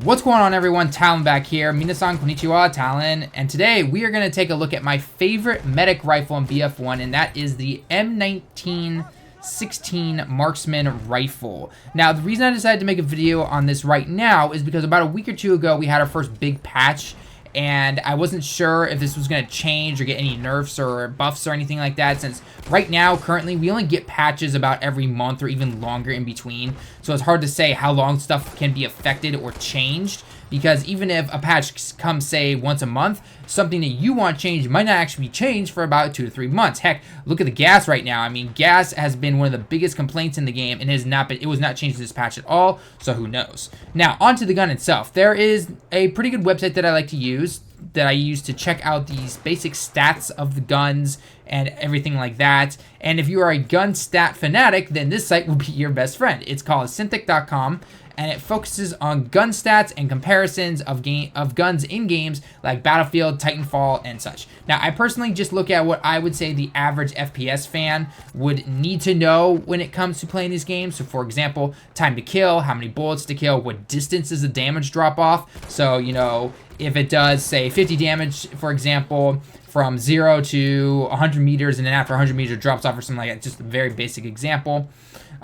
What's going on, everyone? Talon back here. Minasan konnichiwa, Talon. And today we are going to take a look at my favorite medic rifle in BF1, and that is the M1916 Marksman rifle. Now, the reason I decided to make a video on this right now is because about a week or two ago, we had our first big patch, and I wasn't sure if this was going to change or get any nerfs or buffs or anything like that, since right now, currently, we only get patches about every month or even longer in between. So it's hard to say how long stuff can be affected or changed, because even if a patch comes, say, once a month, something that you want changed might not actually be changed for about 2 to 3 months. Heck, look at the gas right now. I mean, gas has been one of the biggest complaints in the game, and it was not changed this patch at all, so who knows. Now, onto the gun itself. There is a pretty good website that I like to use, that I use to check out these basic stats of the guns and everything like that. And if you are a gun stat fanatic, then this site will be your best friend. It's called Synthic.com, and it focuses on gun stats and comparisons of guns in games like Battlefield, Titanfall, and such. Now, I personally just look at what I would say the average FPS fan would need to know when it comes to playing these games. So, for example, time to kill, how many bullets to kill, what distance does the damage drop off. So, you know, if it does, say, 50 damage, for example, from 0 to 100 meters, and then after 100 meters it drops off or something like that. Just a very basic example.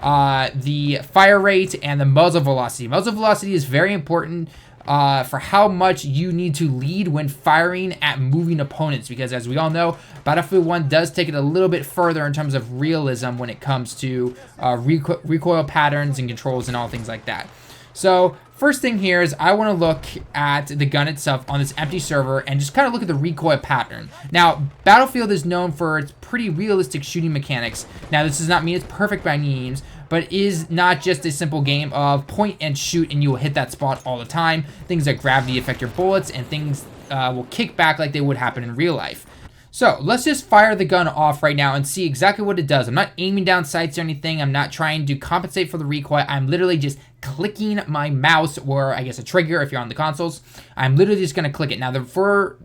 The fire rate and the muzzle velocity. Muzzle velocity is very important for how much you need to lead when firing at moving opponents, because as we all know, Battlefield 1 does take it a little bit further in terms of realism when it comes to recoil patterns and controls and all things like that. So first thing here is I want to look at the gun itself on this empty server and just kind of look at the recoil pattern. Now, Battlefield is known for its pretty realistic shooting mechanics. Now, this does not mean it's perfect by any means, but it is not just a simple game of point and shoot and you will hit that spot all the time. Things like gravity affect your bullets, and things will kick back like they would happen in real life. So let's just fire the gun off right now and see exactly what it does. I'm not aiming down sights or anything. I'm not trying to compensate for the recoil. I'm literally just clicking my mouse, or I guess a trigger if you're on the consoles. I'm literally just going to click it. Now, for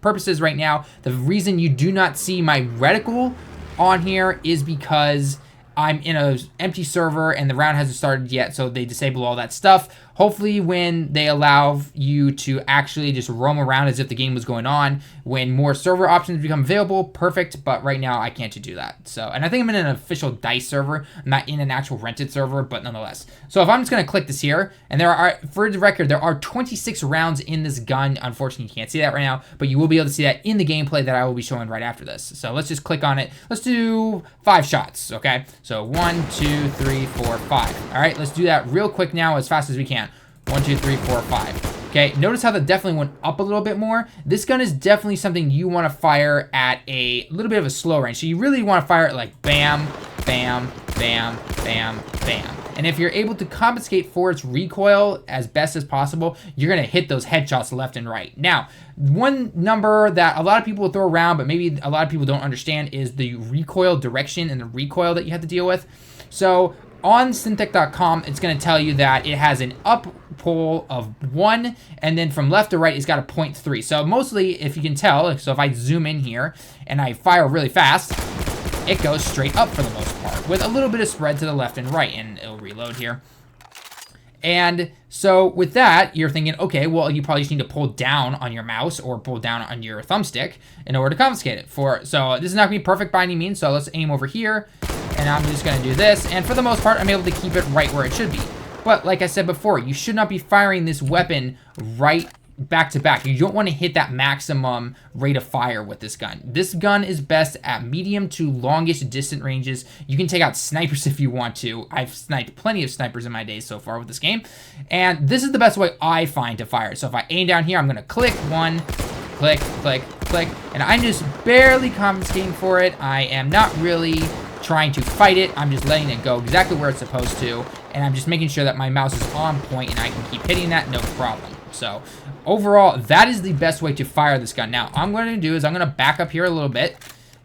purposes right now, the reason you do not see my reticle on here is because I'm in an empty server and the round hasn't started yet, so they disable all that stuff. Hopefully when they allow you to actually just roam around as if the game was going on, when more server options become available, perfect, but right now I can't do that. So, and I think I'm in an official DICE server, I'm not in an actual rented server, but nonetheless. So if I'm just gonna click this here, and there are, for the record, there are 26 rounds in this gun. Unfortunately, you can't see that right now, but you will be able to see that in the gameplay that I will be showing right after this. So let's just click on it. Let's do 5 shots, okay? So 1, 2, 3, 4, 5. All right, let's do that real quick now as fast as we can. 1, 2, 3, 4, 5. Okay, notice how that definitely went up a little bit more. This gun is definitely something you want to fire at a little bit of a slow range. So you really want to fire it like bam, bam, bam, bam, bam. And if you're able to compensate for its recoil as best as possible, you're going to hit those headshots left and right. Now, one number that a lot of people will throw around, but maybe a lot of people don't understand, is the recoil direction and the recoil that you have to deal with. So on Synthic.com, it's going to tell you that it has an up pull of 1, and then from left to right, it's got a 0.3. So mostly, if you can tell, so if I zoom in here and I fire really fast, it goes straight up for the most part, with a little bit of spread to the left and right, and it'll reload here. And so with that, you're thinking, okay, well, you probably just need to pull down on your mouse or pull down on your thumbstick in order to confiscate it. So this is not going to be perfect by any means, so let's aim over here, and I'm just going to do this, and for the most part, I'm able to keep it right where it should be. But like I said before, you should not be firing this weapon right back to back. You don't want to hit that maximum rate of fire with this gun. This gun is best at medium to longest distant ranges. You can take out snipers if you want to. I've sniped plenty of snipers in my days so far with this game, and this is the best way I find to fire. So if I aim down here, I'm going to click 1, click, click, click, and I'm just barely compensating for it. I am not really trying to fight it. I'm just letting it go exactly where it's supposed to, and I'm just making sure that my mouse is on point and I can keep hitting that no problem. So overall, that is the best way to fire this gun. Now, I'm going to do is I'm going to back up here a little bit,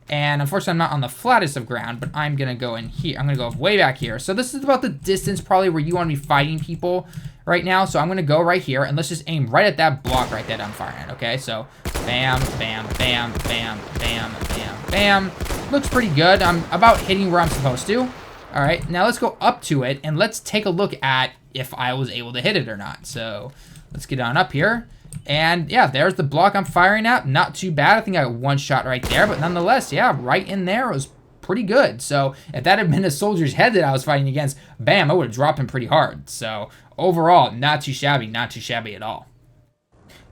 and unfortunately I'm not on the flattest of ground, but I'm going to go in here. I'm going to go way back here. So this is about the distance probably where you want to be fighting people right now. So I'm going to go right here, and let's just aim right at that block right that I'm firing at, okay? So bam, bam, bam, bam, bam, bam, bam. Looks pretty good. I'm about hitting where I'm supposed to. All right, now let's go up to it, and let's take a look at if I was able to hit it or not. So let's get on up here. And yeah, there's the block I'm firing at. Not too bad. I think I got one shot right there, but nonetheless, yeah, right in there was pretty good. So if that had been a soldier's head that I was fighting against, bam, I would have dropped him pretty hard. So overall, not too shabby at all.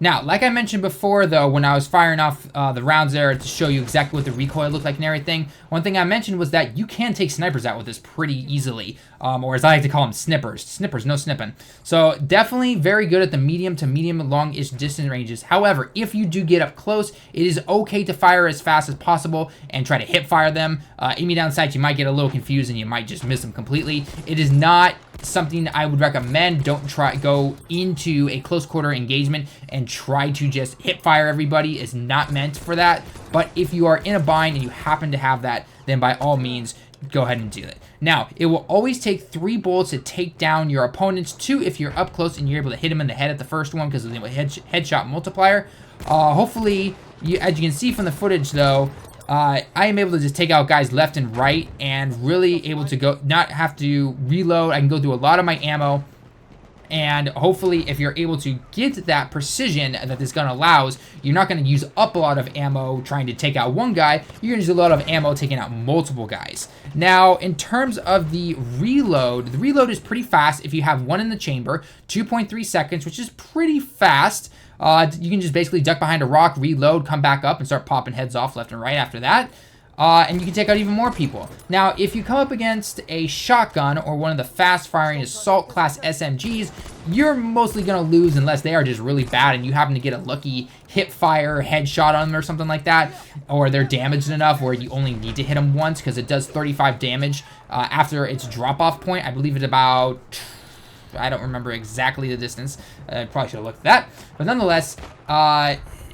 Now, like I mentioned before, though, when I was firing off the rounds there to show you exactly what the recoil looked like and everything, one thing I mentioned was that you can take snipers out with this pretty easily, or as I like to call them, snippers. Snippers, no snipping. So definitely very good at the medium to medium long-ish distance ranges. However, if you do get up close, it is okay to fire as fast as possible and try to hip fire them. Aiming down sights, you might get a little confused and you might just miss them completely. It is not something I would recommend. Don't go into a close quarter engagement and try to just hip fire everybody. It's not meant for that. But if you are in a bind and you happen to have that, then by all means, go ahead and do it. Now, it will always take 3 bullets to take down your opponents. 2 if you're up close and you're able to hit them in the head at the first one because of the headshot multiplier. Hopefully, as you can see from the footage though, I am able to just take out guys left and right and really able to not have to reload. I can go through a lot of my ammo. And hopefully, if you're able to get that precision that this gun allows, you're not going to use up a lot of ammo trying to take out one guy. You're going to use a lot of ammo taking out multiple guys. Now, in terms of the reload is pretty fast if you have one in the chamber, 2.3 seconds, which is pretty fast. You can just basically duck behind a rock, reload, come back up, and start popping heads off left and right after that. And you can take out even more people. Now, if you come up against a shotgun or one of the fast-firing assault class SMGs, you're mostly going to lose unless they are just really bad and you happen to get a lucky hip fire headshot on them or something like that, or they're damaged enough where you only need to hit them once because it does 35 damage after its drop-off point. I believe it's about... I don't remember exactly the distance. I probably should have looked at that. But nonetheless,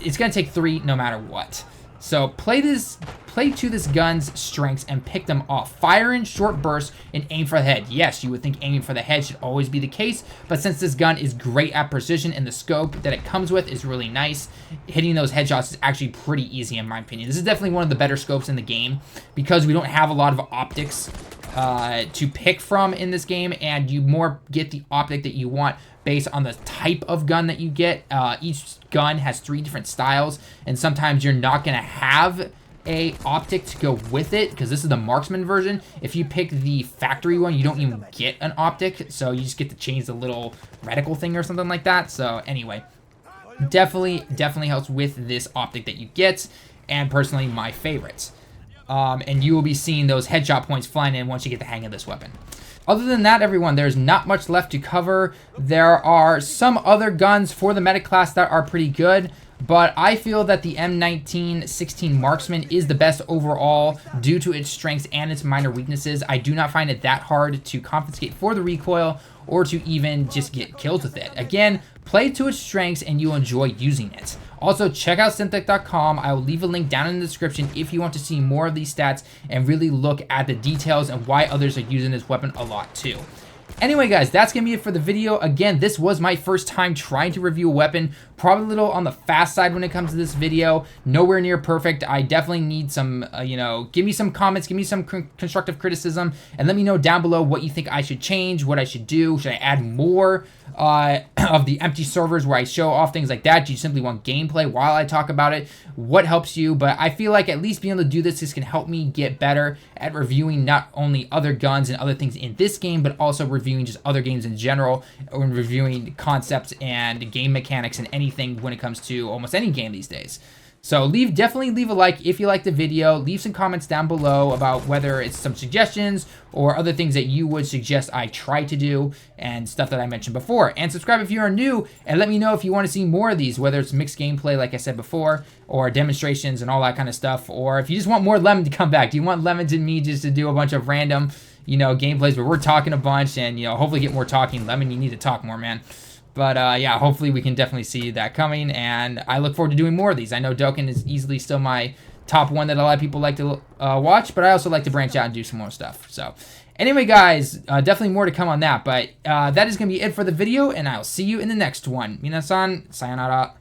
it's going to take 3 no matter what. So play to this gun's strengths and pick them off. Fire in short bursts and aim for the head. Yes, you would think aiming for the head should always be the case, but since this gun is great at precision and the scope that it comes with is really nice, hitting those headshots is actually pretty easy in my opinion. This is definitely one of the better scopes in the game because we don't have a lot of optics to pick from in this game, and you more get the optic that you want based on the type of gun that you get. Each gun has 3 different styles, and sometimes you're not going to have a optic to go with it because this is the marksman version. If you pick the factory one, you don't even get an optic, so you just get to change the little reticle thing or something like that. So anyway, definitely helps with this optic that you get, and personally my favorites. And you will be seeing those headshot points flying in once you get the hang of this weapon. Other than that, everyone, there's not much left to cover. There are some other guns for the medic class that are pretty good, but I feel that the M1916 Marksman is the best overall due to its strengths and its minor weaknesses. I do not find it that hard to confiscate for the recoil or to even just get kills with it. Again, play to its strengths and you'll enjoy using it. Also, check out Synthetech.com. I will leave a link down in the description if you want to see more of these stats and really look at the details and why others are using this weapon a lot too. Anyway, guys, that's going to be it for the video. Again, this was my first time trying to review a weapon. Probably a little on the fast side when it comes to this video. Nowhere near perfect. I definitely need some, give me some comments, give me some constructive criticism, and let me know down below what you think I should change, what I should do. Should I add more of the empty servers where I show off things like that? Do you simply want gameplay while I talk about it? What helps you? But I feel like at least being able to do this can help me get better at reviewing not only other guns and other things in this game, but also reviewing just other games in general, or reviewing concepts and game mechanics and anything when it comes to almost any game these days. So definitely leave a like if you liked the video. Leave some comments down below about whether it's some suggestions or other things that you would suggest I try to do and stuff that I mentioned before. And subscribe if you are new, and let me know if you want to see more of these, whether it's mixed gameplay like I said before, or demonstrations and all that kind of stuff, or if you just want more Lemon to come back. Do you want Lemons and me just to do a bunch of random, gameplays where we're talking a bunch and, hopefully get more talking? Lemon, you need to talk more, man. But yeah, hopefully we can definitely see that coming, and I look forward to doing more of these. I know Dokkan is easily still my top one that a lot of people like to watch, but I also like to branch out and do some more stuff. So anyway, guys, definitely more to come on that, but that is going to be it for the video, and I'll see you in the next one. Minasan, sayonara.